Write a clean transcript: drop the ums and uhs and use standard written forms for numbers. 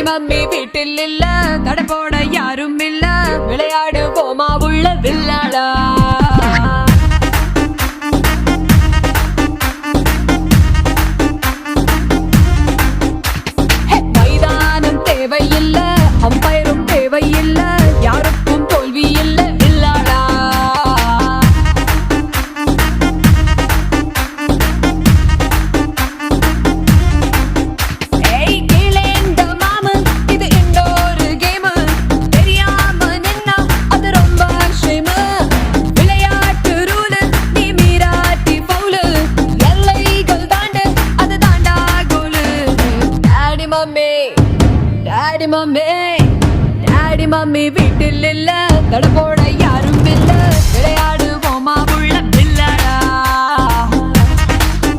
Mummy வீட்டில் இல்ல, தடை போட யாரும் இல்ல, விளையாடுவோமா உள்ள வில்லாடா. மைதானம் தேவையில்ல, அம்பயரும் தேவையில்ல, யாருக்கும் தோல்வி இல்ல வில்லாடா. டாடி மம்மி வீட்டில் இல்ல, தடை போட யாரும் இல்ல, விளையாட